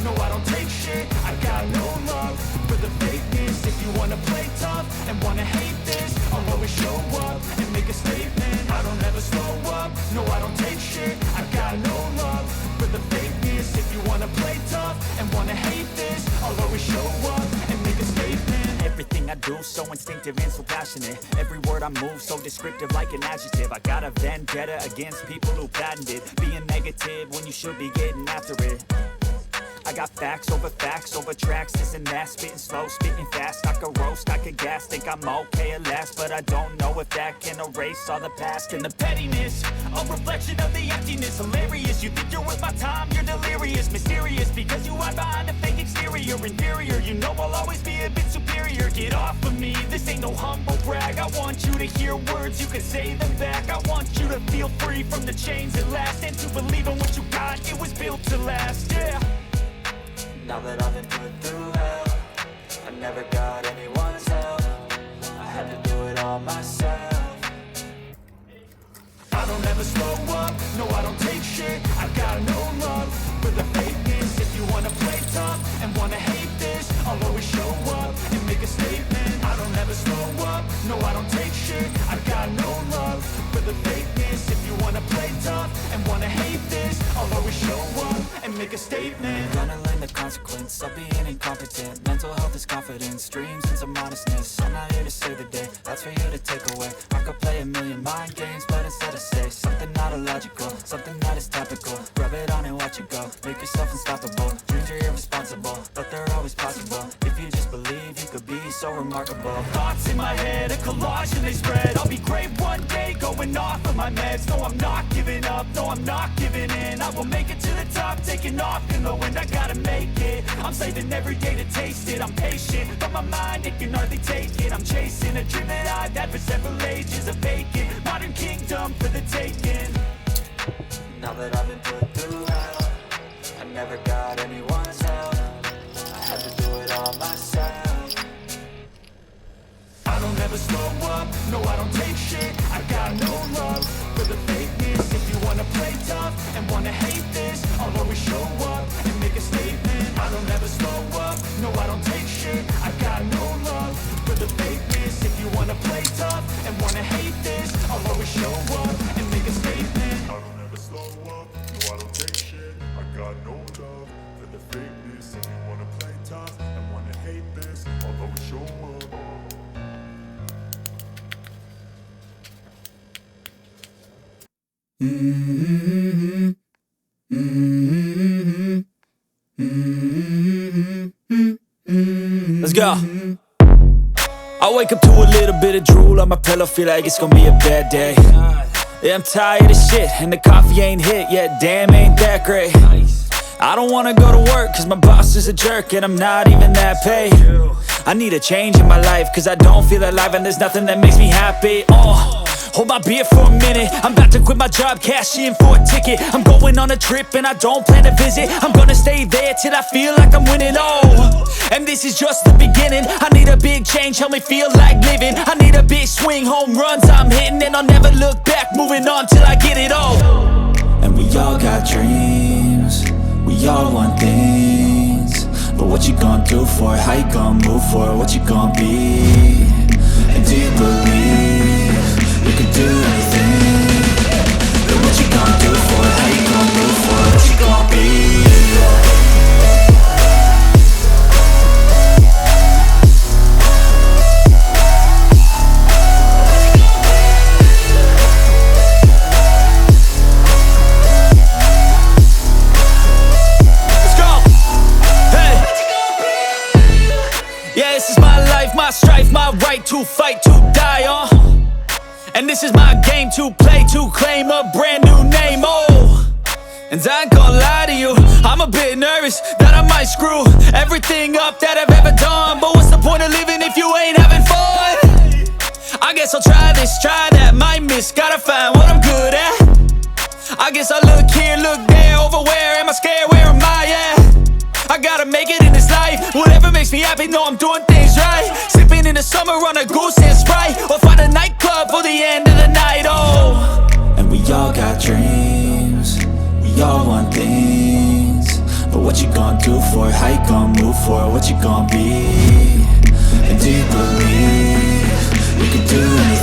no I don't take shit. I got no love for the fakeness. If you wanna play tough and wanna hate this, I'll always show up and make a statement. I don't ever slow up, no I don't take shit. I got no love for the fakeness. If you wanna play tough and wanna hate this, I'll always show up and make a statement. Everything I do so instinctive and so passionate. Every word I move so descriptive like an adjective. I got a vendetta against people who patented being negative when you should be getting after it. I got facts over tracks, this and that. Spitting slow, spitting fast. I could roast, I could gas. Think I'm okay at last, but I don't know if that can erase all the past. And the pettiness, a reflection of the emptiness. Hilarious, you think you're worth my time, you're delirious. Mysterious, because you hide behind a fake exterior. Inferior, you know I'll always be a bit superior. Get off of me, this ain't no humble brag. I want you to hear words, you can say them back. I want you to feel free from the chains that last, and to believe in what you got, it was built to last, yeah. Now that I've been put through hell, I never got anyone's help. I had to do it all myself. I don't ever slow up, no I don't take shit. I got no love for the fakeness. If you wanna play tough and wanna hate this, I'll always show up and make a statement. I don't ever slow up, no I don't take shit. I got no love for the fakeness. If you wanna play tough and wanna hate this, I'll always show up and make a statement. Gonna learn the consequence of being incompetent. Mental health is confidence, dreams and some modestness. I'm not here to save the day, that's for you to take away. I could play a million mind games, but instead I say something not illogical, something that is topical. Rub it on and watch it go, make yourself unstoppable. Dreams are irresponsible, but they're always possible. If you just believe, you could be so remarkable. Thoughts in my head, a collage and they spread. I'll be great one day, going off of my meds. No, I'm not giving up, no, I'm not giving in. I will make it to the top, taking off in the wind. I gotta make it, I'm saving every day to taste it. I'm patient, but my mind, it can hardly take it. I'm chasing a dream that I've had for several ages. A vacant, modern kingdom for the taking. Now that I've been put through hell, I never got anyone's help. I had to do it all myself. I don't ever slow up, no I don't take shit. I got no love for the fakeness. If you wanna play tough and wanna hate this, I'll always show up and make a statement. I don't ever slow up, no I don't take shit. I got no love for the fakeness. If you wanna play tough and wanna hate this, I'll always show up and make a statement. I don't ever slow up, no I don't take shit. I got no love for the fakeness. If you wanna play tough and wanna hate this, I'll always show up. Let's go. I wake up to a little bit of drool on my pillow, feel like it's gonna be a bad day. Yeah, I'm tired of shit, and the coffee ain't hit yet, damn ain't that great. I don't wanna go to work, cause my boss is a jerk, and I'm not even that paid. I need a change in my life, cause I don't feel alive, and there's nothing that makes me happy. Hold my beer for a minute, I'm about to quit my job, cash in for a ticket. I'm going on a trip and I don't plan to visit. I'm gonna stay there till I feel like I'm winning, and this is just the beginning. I need a big change, help me feel like living. I need a big swing, home runs I'm hitting, and I'll never look back, moving on till I get it all. And we all got dreams, we all want things, but what you gonna do for it? How you gonna move for it? What you gonna be? And do you believe you can do anything? But what you gonna do for it? How you gonna move for it? What you gonna be? My strife, my right to fight, to die on. And this is my game to play, to claim a brand new name, And I ain't gonna lie to you, I'm a bit nervous that I might screw everything up that I've ever done. But what's the point of living if you ain't having fun? I guess I'll try this, try that, might miss, gotta find what I'm good at. I guess I look here, look there, over where am I scared, where am I at? I gotta make it in this life, whatever makes me happy, know I'm doing things right. Sipping in the summer on a goose and Sprite, or find a nightclub for the end of the night, And we all got dreams, we all want things, but what What you gon' do for it? How you gon' move for it? What you gon' be? And do you believe you can do anything?